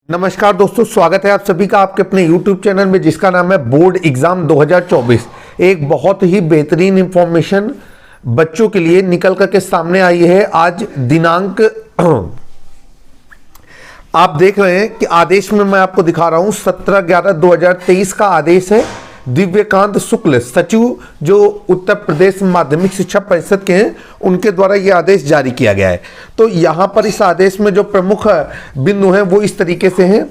नमस्कार दोस्तों, स्वागत है आप सभी का आपके अपने YouTube चैनल में जिसका नाम है बोर्ड एग्जाम 2024। एक बहुत ही बेहतरीन इंफॉर्मेशन बच्चों के लिए निकल करके सामने आई है। आज दिनांक आप देख रहे हैं कि आदेश में मैं आपको दिखा रहा हूं 17/11/2023 का आदेश है। दिव्यकांत शुक्ल सचिव जो उत्तर प्रदेश माध्यमिक शिक्षा परिषद के हैं उनके द्वारा यह आदेश जारी किया गया है। तो यहाँ पर इस आदेश में जो प्रमुख बिंदु हैं वो इस तरीके से हैं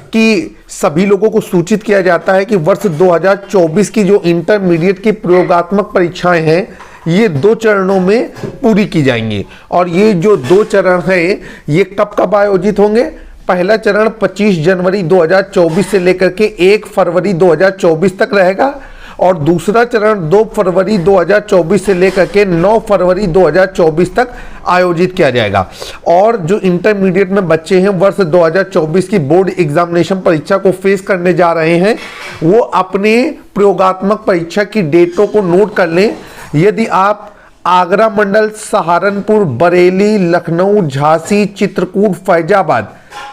कि सभी लोगों को सूचित किया जाता है कि वर्ष 2024 की जो इंटरमीडिएट की प्रयोगात्मक परीक्षाएं हैं ये 2 चरणों में पूरी की जाएंगी। और ये जो 2 चरण है ये कब कब आयोजित होंगे? पहला चरण 25 जनवरी 2024 से लेकर के 1 फरवरी 2024 तक रहेगा और दूसरा चरण 2 फरवरी 2024 से लेकर के 9 फरवरी 2024 तक आयोजित किया जाएगा। और जो इंटरमीडिएट में बच्चे हैं वर्ष 2024 की बोर्ड एग्जामिनेशन परीक्षा को फेस करने जा रहे हैं वो अपने प्रयोगात्मक परीक्षा की डेटों को नोट कर लें। यदि आप आगरा मंडल, सहारनपुर, बरेली, लखनऊ, झांसी, चित्रकूट, फैजाबाद,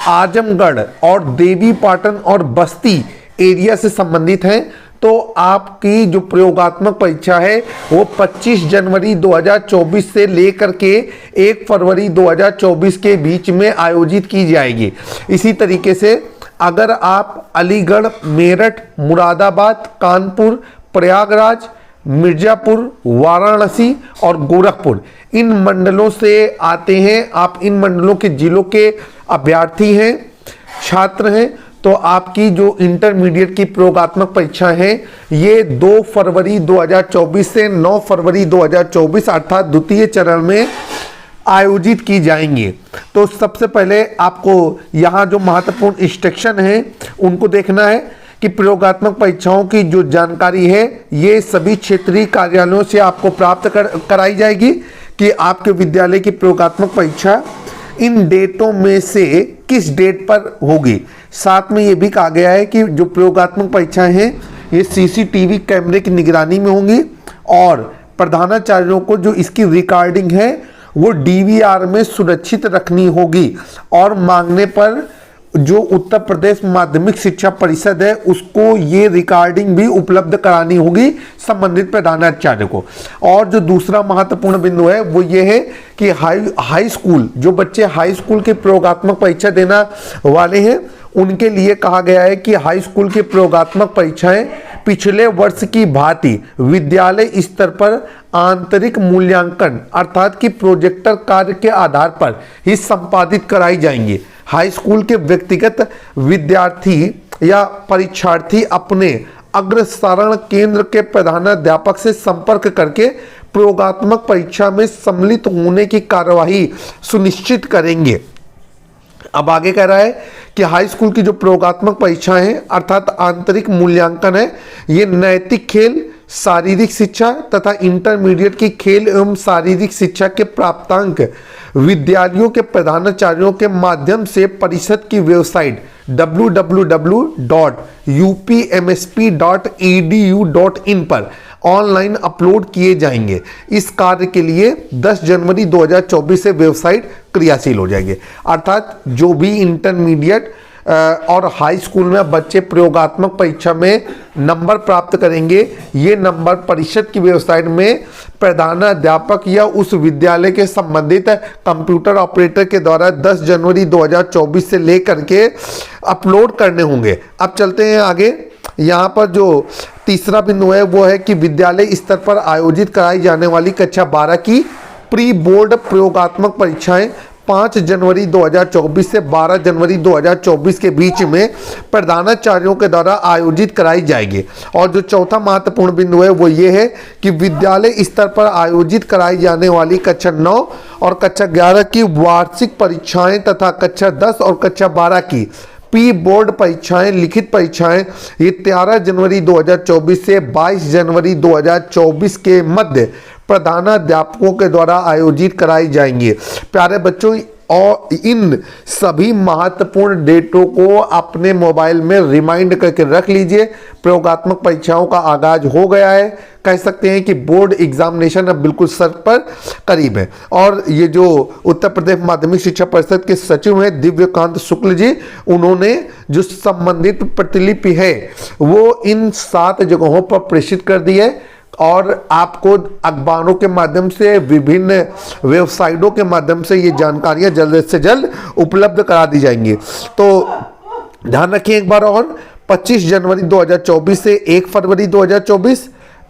आजमगढ़ और देवी पाटन और बस्ती एरिया से संबंधित हैं तो आपकी जो प्रयोगात्मक परीक्षा है वो 25 जनवरी 2024 से लेकर के 1 फरवरी 2024 के बीच में आयोजित की जाएगी। इसी तरीके से अगर आप अलीगढ़, मेरठ, मुरादाबाद, कानपुर, प्रयागराज, मिर्जापुर, वाराणसी और गोरखपुर इन मंडलों से आते हैं, आप इन मंडलों के जिलों के अभ्यर्थी हैं, छात्र हैं, तो आपकी जो इंटरमीडिएट की प्रयोगात्मक परीक्षा है ये 2 फरवरी 2024 से 9 फरवरी 2024 अर्थात द्वितीय चरण में आयोजित की जाएंगी। तो सबसे पहले आपको यहाँ जो महत्वपूर्ण इंस्ट्रक्शन है उनको देखना है कि प्रयोगात्मक परीक्षाओं की जो जानकारी है ये सभी क्षेत्रीय कार्यालयों से आपको प्राप्त कराई जाएगी कि आपके विद्यालय की प्रयोगात्मक परीक्षा इन डेटों में से किस डेट पर होगी। साथ में ये भी कहा गया है कि जो प्रयोगात्मक परीक्षाएं हैं ये सीसीटीवी कैमरे की निगरानी में होंगी और प्रधानाचार्यों को जो इसकी रिकॉर्डिंग है वो डीवीआर में सुरक्षित रखनी होगी और मांगने पर जो उत्तर प्रदेश माध्यमिक शिक्षा परिषद है उसको ये रिकॉर्डिंग भी उपलब्ध करानी होगी संबंधित प्रधानाचार्य को। और जो दूसरा महत्वपूर्ण बिंदु है वो ये है कि हाई स्कूल जो बच्चे हाई स्कूल की प्रयोगात्मक परीक्षा देना वाले हैं उनके लिए कहा गया है कि हाई स्कूल की प्रयोगात्मक परीक्षाएं पिछले वर्ष की भांति विद्यालय स्तर पर आंतरिक मूल्यांकन अर्थात कि प्रोजेक्टर कार्य के आधार पर ही संपादित कराई जाएंगी। हाई स्कूल के व्यक्तिगत विद्यार्थी या परीक्षार्थी अपने अग्रसारण केंद्र के प्रधानाध्यापक से संपर्क करके प्रयोगात्मक परीक्षा में सम्मिलित होने की कार्यवाही सुनिश्चित करेंगे। अब आगे कह रहा है कि हाई स्कूल की जो प्रयोगात्मक परीक्षाएं हैं अर्थात आंतरिक मूल्यांकन है ये नैतिक खेल, शारीरिक शिक्षा तथा इंटरमीडिएट की खेल एवं शारीरिक शिक्षा के प्राप्तांक विद्यालयों के प्रधानाचार्यों के माध्यम से परिषद की वेबसाइट www.upmsp.edu.in पर ऑनलाइन अपलोड किए जाएंगे। इस कार्य के लिए 10 जनवरी 2024 से वेबसाइट क्रियाशील हो जाएगी। अर्थात जो भी इंटरमीडिएट और हाई स्कूल में बच्चे प्रयोगात्मक परीक्षा में नंबर प्राप्त करेंगे ये नंबर परिषद की वेबसाइट में प्रधानाध्यापक या उस विद्यालय के संबंधित कंप्यूटर ऑपरेटर के द्वारा 10 जनवरी 2024 से लेकर के अपलोड करने होंगे। अब चलते हैं आगे। यहाँ पर जो तीसरा बिंदु है वो है कि विद्यालय स्तर पर आयोजित कराई जाने वाली कक्षा 12 की प्री बोर्ड प्रयोगात्मक परीक्षाएं 5 जनवरी 2024 से 12 जनवरी 2024 के बीच में प्रधानाचार्यों के द्वारा आयोजित कराई जाएगी। और जो चौथा महत्वपूर्ण बिंदु है वो ये है कि विद्यालय स्तर पर आयोजित कराई जाने वाली कक्षा 9 और कक्षा 11 की वार्षिक परीक्षाएं तथा कक्षा 10 और कक्षा 12 की प्री बोर्ड परीक्षाएं लिखित परीक्षाएं ये 13 जनवरी 2024 से 22 जनवरी 2024 के मध्य प्रधानाध्यापकों के द्वारा आयोजित कराई जाएंगी। प्यारे बच्चों और इन सभी महत्वपूर्ण डेटों को अपने मोबाइल में रिमाइंड करके रख लीजिए। प्रयोगात्मक परीक्षाओं का आगाज हो गया है। कह सकते हैं कि बोर्ड एग्जामिनेशन अब बिल्कुल सर पर करीब है। और ये जो उत्तर प्रदेश माध्यमिक शिक्षा परिषद के सचिव हैं दिव्यकांत शुक्ल जी, उन्होंने जो संबंधित प्रतिलिपि है वो इन 7 जगहों पर प्रेषित कर दी है और आपको अखबारों के माध्यम से, विभिन्न वेबसाइटों के माध्यम से ये जानकारियां जल्द से जल्द उपलब्ध करा दी जाएंगी। तो ध्यान रखिए एक बार और, 25 जनवरी 2024 से 1 फरवरी 2024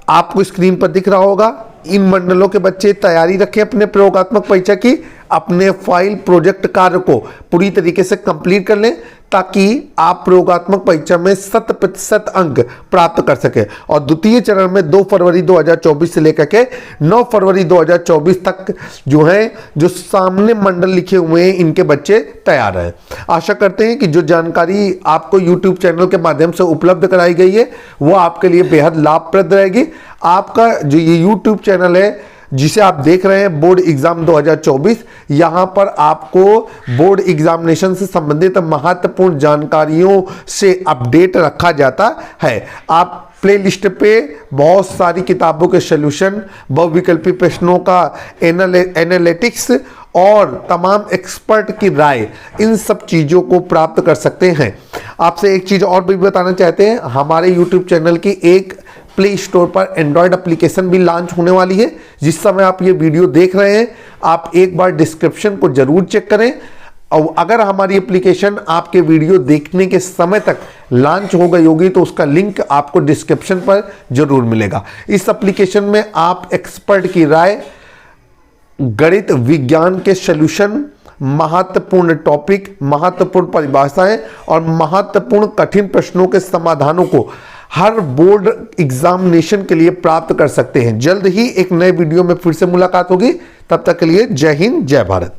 आपको स्क्रीन पर दिख रहा होगा। इन मंडलों के बच्चे तैयारी रखें अपने प्रयोगात्मक परीक्षा की, अपने फाइल प्रोजेक्ट कार्य को पूरी तरीके से कंप्लीट कर लें ताकि आप प्रयोगात्मक परीक्षा में 100% अंक प्राप्त कर सके। और द्वितीय चरण में 2 फरवरी 2024 से लेकर के 9 फरवरी 2024 तक जो है, जो सामने मंडल लिखे हुए हैं, इनके बच्चे तैयार हैं। आशा करते हैं कि जो जानकारी आपको YouTube चैनल के माध्यम से उपलब्ध कराई गई है वो आपके लिए बेहद लाभप्रद रहेगी। आपका जो ये YouTube चैनल है जिसे आप देख रहे हैं बोर्ड एग्जाम 2024, यहां पर आपको बोर्ड एग्जामिनेशन से संबंधित महत्वपूर्ण जानकारियों से अपडेट रखा जाता है। आप प्लेलिस्ट पे बहुत सारी किताबों के सॉल्यूशन, बहुविकल्पी प्रश्नों का एनालिटिक्स और तमाम एक्सपर्ट की राय, इन सब चीज़ों को प्राप्त कर सकते हैं। आपसे एक चीज़ और भी बताना चाहते हैं, हमारे YouTube चैनल की एक प्ले स्टोर पर एंड्रॉयड एप्लीकेशन भी लॉन्च होने वाली है। जिस समय आप ये वीडियो देख रहे हैं आप एक बार डिस्क्रिप्शन को जरूर चेक करें, और अगर हमारी एप्लीकेशन आपके वीडियो देखने के समय तक लॉन्च हो गई होगी तो उसका लिंक आपको डिस्क्रिप्शन पर जरूर मिलेगा। इस एप्लीकेशन में आप एक्सपर्ट की राय, गणित विज्ञान के सॉल्यूशन, महत्वपूर्ण टॉपिक, महत्वपूर्ण परिभाषाएं और महत्वपूर्ण कठिन प्रश्नों के समाधानों को हर बोर्ड एग्जामिनेशन के लिए प्राप्त कर सकते हैं। जल्द ही एक नए वीडियो में फिर से मुलाकात होगी, तब तक के लिए जय हिंद, जय भारत।